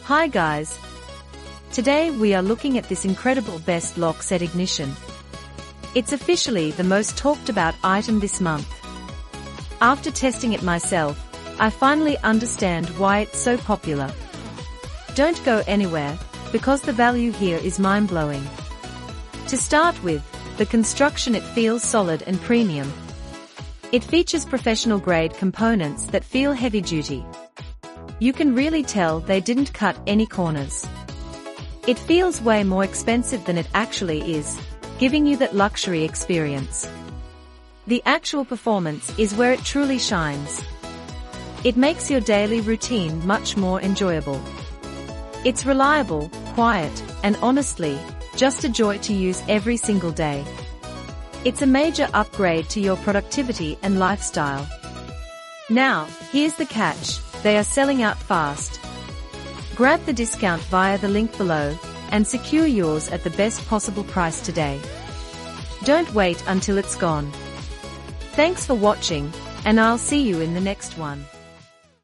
Hi guys! Today we are looking at this incredible best lock set ignition. It's officially the most talked about item this month. After testing it myself, I finally understand why it's so popular. Don't go anywhere, because the value here is mind-blowing. To start with, the construction, it feels solid and premium. It features professional-grade components that feel heavy-duty. You can really tell they didn't cut any corners. It feels way more expensive than it actually is, giving you that luxury experience. The actual performance is where it truly shines. It makes your daily routine much more enjoyable. It's reliable, quiet, and honestly, just a joy to use every single day. It's a major upgrade to your productivity and lifestyle. Now, here's the catch. They are selling out fast. Grab the discount via the link below, and secure yours at the best possible price today. Don't wait until it's gone. Thanks for watching, and I'll see you in the next one.